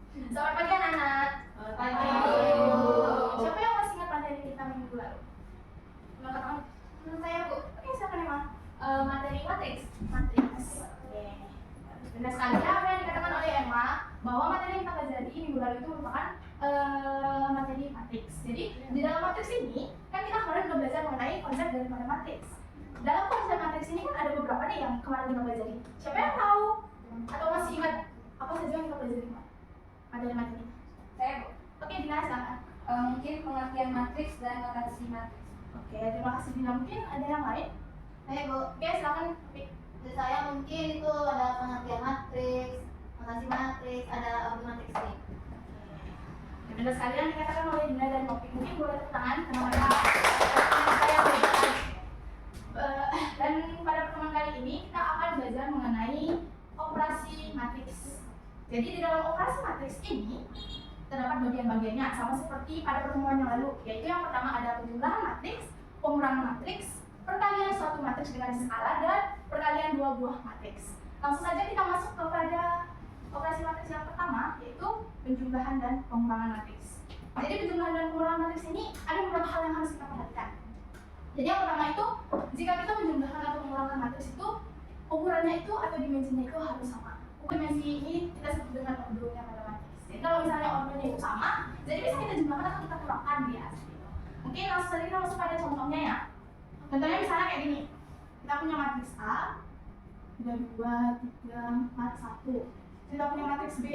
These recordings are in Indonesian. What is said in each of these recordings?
Selamat pagi anak-anak. Selamat pagi. Siapa yang masih ingat materi kita minggu lalu? Angkat tangan. Saya Bu. Oke, silakan Emma. Materi matriks. Oke. Benar sekali apa yang dikatakan oleh Emma bahwa materi yang kita pelajari minggu lalu itu merupakan materi matriks. Jadi di dalam matriks ini kan kita kemarin sudah belajar mengenai konsep daripada matriks. Dalam konsep matriks ini kan ada beberapa nih yang kemarin kita pelajari. Siapa yang tahu atau masih ingat apa saja yang kita pelajari materi? Saya Bu. Oke, Dina silakan. Mungkin pengertian matriks dan notasi matriks. Oke, terima kasih Dina. Mungkin ada yang lain? Saya Bu, Oke, silakan. dari saya mungkin itu ada pengertian matriks, notasi matriks, ada objek matriks ini. Ya, benar sekali yang dikatakan oleh Dina dan Topik. Mungkin boleh tepuk tangan karena mereka saya berikan. Dan pada pertemuan kali ini kita akan belajar mengenai operasi matriks. Jadi di dalam operasi matriks ini terdapat bagian-bagiannya sama seperti pada pertemuan yang lalu, yaitu yang pertama ada penjumlahan matriks, pengurangan matriks, perkalian suatu matriks dengan skala, dan perkalian dua buah matriks. Langsung saja kita masuk kepada operasi matriks yang pertama, yaitu penjumlahan dan pengurangan matriks. Jadi penjumlahan dan pengurangan matriks ini ada beberapa hal yang harus kita perhatikan. Jadi yang pertama itu, jika kita menjumlahkan atau mengurangan matriks itu, ukurannya itu atau dimensinya itu harus sama. Dimensi ini kita sebut dengan ordonya pada matriks. Jadi kalau misalnya ordonya itu sama, jadi bisa kita jumlahkan atau kita kurangkan dia. Mungkin langsung saja kita masuk pada contohnya ya. Contohnya misalnya kayak gini. Kita punya matriks A, ada 2, 3, 4, 1. Kita punya matriks B,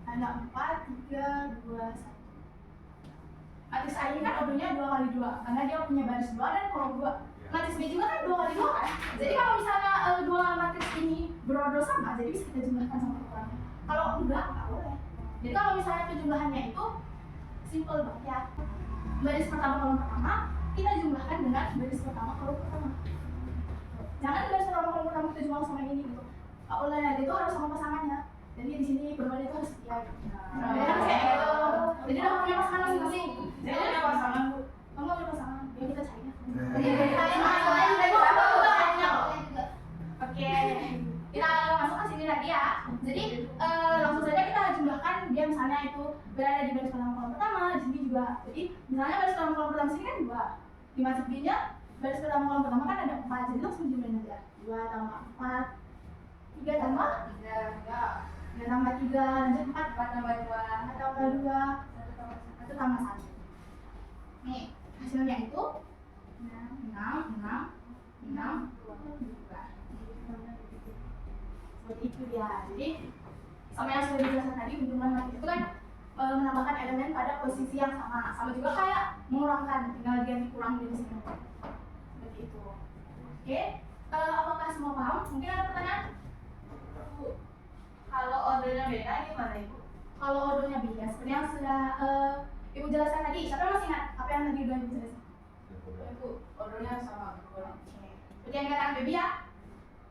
ada 4, 3, 2, 1. Matriks A ini kan ordonya 2 kali 2 karena dia punya baris 2 dan kolom 2. Matriks B juga kan 2 kali 2 kan. Jadi kalau misalnya dua matriks ini berordo sama, jadi bisa kita jumlahkan sama ukurannya. Kalau enggak boleh. Jadi kalau misalnya penjumlahannya itu simple banget ya. Baris pertama kolom pertama kita jumlahkan dengan baris pertama kolom pertama. Jangan baris pertama kolom pertama kita jumlah sama ini gitu. Nggak boleh, itu harus sama pasangannya. Jadi di sini berbaris itu harus setia gitu. Jadi harus kayak gitu. Jadi udah punya pasangan masing-masing. Jadi punya pasangan Bu. Kamu punya pasangan? Ya kita cari. Oke, kita masuk ke sini lagi ya. Jadi langsung saja kita jumlahkan dia misalnya itu berada di baris pertama kolom pertama, di sini juga. Jadi misalnya baris pertama kolom pertama sini kan 2. Di matriks B-nya baris pertama kolom pertama kan ada 4. Jadi langsung jumlahin aja. 2 tambah 4, 3 tambah 3 tambah 3, lanjut 4 tambah 2, 4 tambah 2, 1 tambah 1. Nih, hasilnya itu 6, 2. Seperti itu dia. Jadi sama yang sudah dijelaskan tadi, penjumlahan matriks itu kan menambahkan elemen pada posisi yang sama. Sama juga kayak mengurangkan, tinggal dia dikurang di sini. Seperti itu. Oke, apakah semua paham? Mungkin ada pertanyaan? Kalau ordernya beda gimana Ibu? Kalau ordernya beda, seperti yang sudah Ibu jelaskan tadi. Siapa yang masih ingat apa yang tadi udah Ibu jelaskan? Ibu, ordernya sama. Seperti yang dikatakan Baby ya.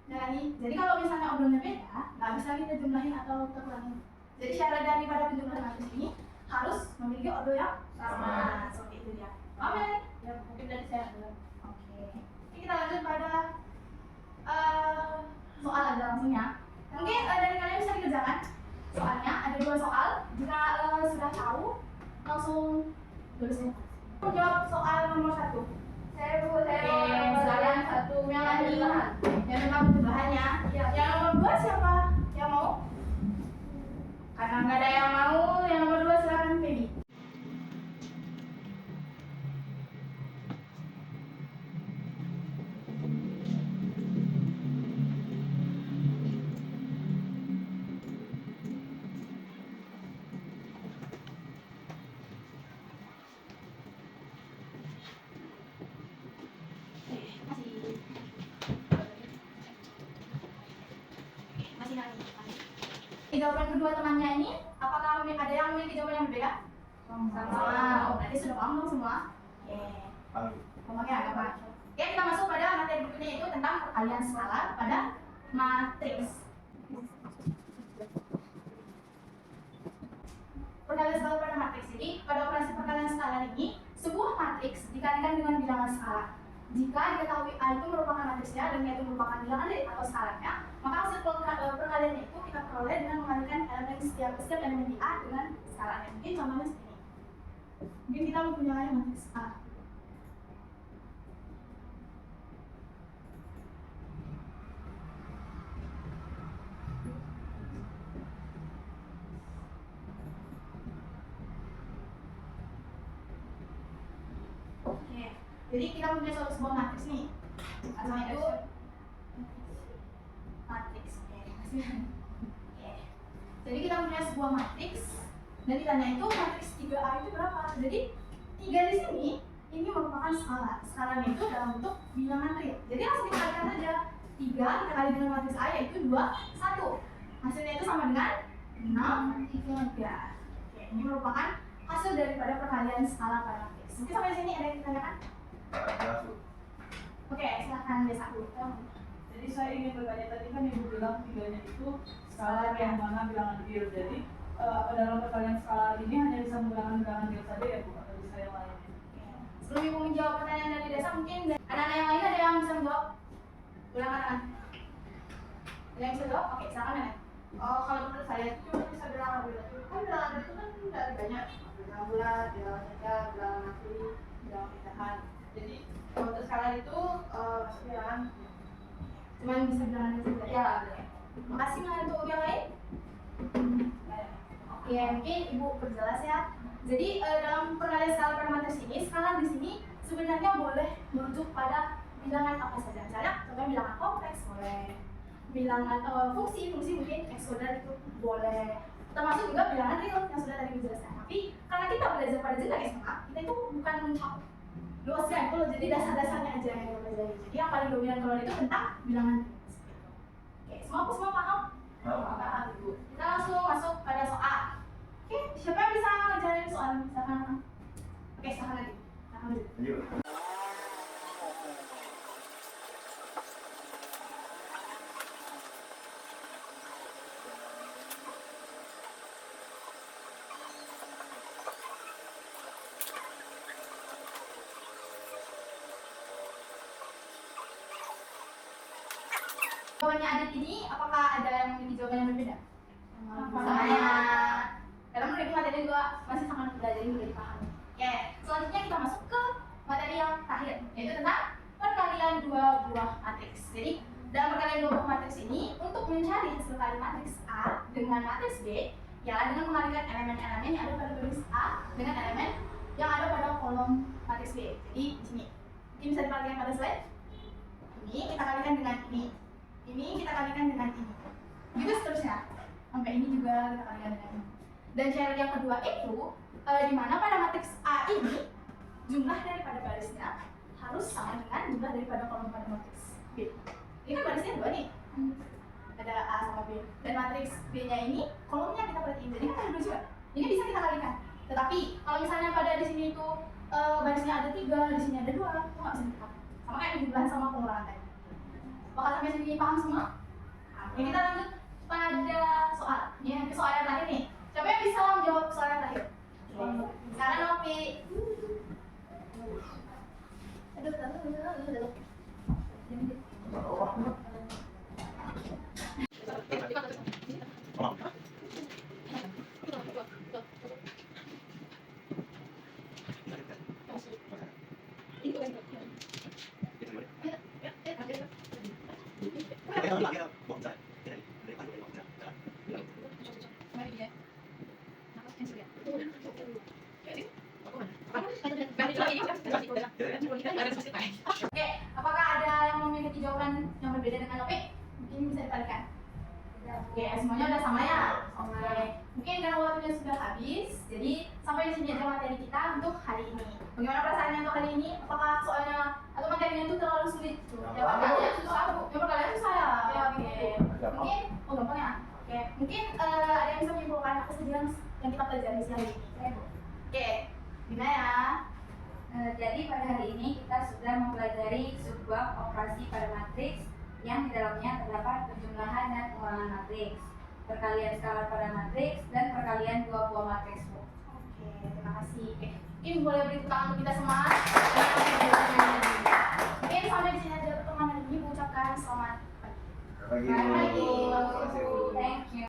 Nah, jadi kalau misalnya ordernya beda, nggak bisa kita jumlahin atau kita kurangin. Jadi syarat daripada penjumlahan matriks ini harus memiliki order yang sama. Seperti itu dia. Paham ya? Ya, mungkin dari saya dulu. Oke. Jadi kita lanjut pada soal aja langsungnya. Mungkin dari kalian bisa dikerjakan soalnya. Ada 2 soal. Jika sudah tahu, langsung tulisnya. Jawab soal nomor 1. Saya Bu, Silakan satu yang lagi yang tentang penjumlahannya. Yang nomor 2 siapa yang mau? Karena nggak ada yang mau, yang nomor 2 silakan Baby. Masih lagi. Jawaban kedua temannya ini, apakah ada yang memiliki jawaban yang berbeda? Sama. Berarti sudah paham dong semua? Oke, agak paham. Oke, kita masuk pada materi berikutnya yaitu tentang perkalian skala pada matriks. Perkalian skala pada matriks. Jadi, pada operasi perkalian skala ini, sebuah matriks dikalikan dengan bilangan skala. Jika diketahui A itu merupakan matriksnya dan B itu merupakan bilangan dari atau skalanya, maka hasil perkaliannya itu kita peroleh dengan mengalihkan elemen membandingkan setiap elemen di A dengan skalanya. Mungkin contohnya seperti ini. Mungkin kita mempunyai matriks A. Oke, jadi kita mempunyai suatu sebuah matriks nih. Asalnya itu matriks. Oke. Jadi kita mempunyai sebuah matriks dan ditanya itu matriks 3A itu berapa? Jadi 3 di sini ini merupakan skala. Skalanya itu dalam bentuk bilangan real. Jadi langsung dikalikan saja. 3 kita kali dengan matriks A yaitu 2, 1. Hasilnya itu sama dengan 6, 3. Oke, ini merupakan hasil daripada perkalian skala pada matriks. Mungkin sampai sini ada yang ditanyakan? Oke, silahkan B1. Jadi saya ingin bertanya tadi kan ibu bilang tiganya itu skala yang mana bilangan real. Jadi dalam perkalian skala ini hanya bisa menggunakan bilangan real saja ya bu, atau bisa yang lain? Sebelum ibu menjawab pertanyaan dari desa, mungkin anak-anak yang lain ada yang bisa menjawab? Ulang kanan. Ada yang bisa jawab? Oke, silakan Nenek. Oh, kalau menurut saya cuma bisa bilangan real. Kan bilangan real itu kan dari banyak, bilangan bulat, bilangan nyata, bilangan mati, bilangan pecahan. Jadi kalau untuk skala itu bilangan Cuman bisa bilangan saja. ya. Makasih Nenek untuk yang lain. Oke, mungkin ibu perjelas ya. Jadi dalam perkalian skala pada matriks ini, skala di sini sebenarnya boleh merujuk pada bilangan apa saja. Misalnya, contohnya bilangan kompleks boleh, bilangan fungsi mungkin x kuadrat itu boleh, termasuk juga bilangan real yang sudah tadi dijelaskan. Tapi karena kita belajar pada jenjang SMA, kita itu bukan mencakup luasnya itu loh, jadi dasar-dasarnya aja yang kita pelajari. Jadi yang paling dominan kalau itu tentang bilangan real. Oke, semua paham? Paham ibu. Kita langsung masuk pada soal. Oke, siapa yang bisa ngajarin soal? Silakan. Oke, silakan lagi. Silakan lagi. Jawabannya Adit ini, apakah ada yang memiliki jawaban yang berbeda? Saya. Karena menurut materi juga masih sangat belajar mudah dipahami. Oke, selanjutnya kita masuk ke materi yang terakhir, yaitu tentang perkalian dua buah matriks. Jadi dalam perkalian dua buah matriks ini, untuk mencari hasil kali matriks A dengan matriks B, ialah dengan mengalikan elemen-elemen yang ada pada baris A dengan elemen yang ada pada kolom matriks B. Jadi di sini, ini bisa dikalikan pada slide. Ini kita kalikan dengan ini kita kalikan dengan ini. Gitu seterusnya. Sampai ini juga kita kalikan dengan ini. Dan syarat yang kedua itu di mana pada matriks A ini jumlah daripada barisnya harus sama dengan jumlah daripada kolom pada matriks B. Ini kan barisnya dua nih. Ada A sama B. Dan matriks B-nya ini kolomnya kita perhatiin. Jadi kan ada dua juga. Ini bisa kita kalikan. Tetapi kalau misalnya pada di sini itu barisnya ada 3, di sini ada 2, itu nggak bisa dikalikan. Sama kayak penjumlahan sama pengurangan tadi. Bakal sampai sini paham semua? Oke, kita lanjut pada soal. Ini soal yang terakhir nih. Siapa yang bisa menjawab soal yang terakhir? Sekarang Nopi. Aduh. Oke, apakah ada yang memiliki jawaban yang berbeda dengan Nopi? Mungkin bisa dikalikan. Oke, semuanya udah sama ya? Oke, mungkin karena waktunya sudah habis, jadi sampai di sini aja materi kita untuk hari ini. Bagaimana perasaannya untuk hari ini? Apakah soalnya atau materinya itu terlalu sulit? Ya, perkalian susah bu. Ya, perkalian susah ya? Ya, oke. Mungkin, gampang ya? Oke, mungkin ada yang bisa menyimpulkan apa saja yang kita pelajari hari ini? Oke, gimana ya? Jadi pada hari ini kita sudah mempelajari sebuah operasi pada matriks yang di dalamnya terdapat penjumlahan dan pengurangan matriks, perkalian skala pada matriks, dan perkalian dua buah matriks. Oke, terima kasih. Mungkin boleh beri tepuk tangan untuk kita semua. Mungkin sampai di sini aja pertemuan hari ini. Ucapkan selamat pagi. Selamat pagi. Thank you.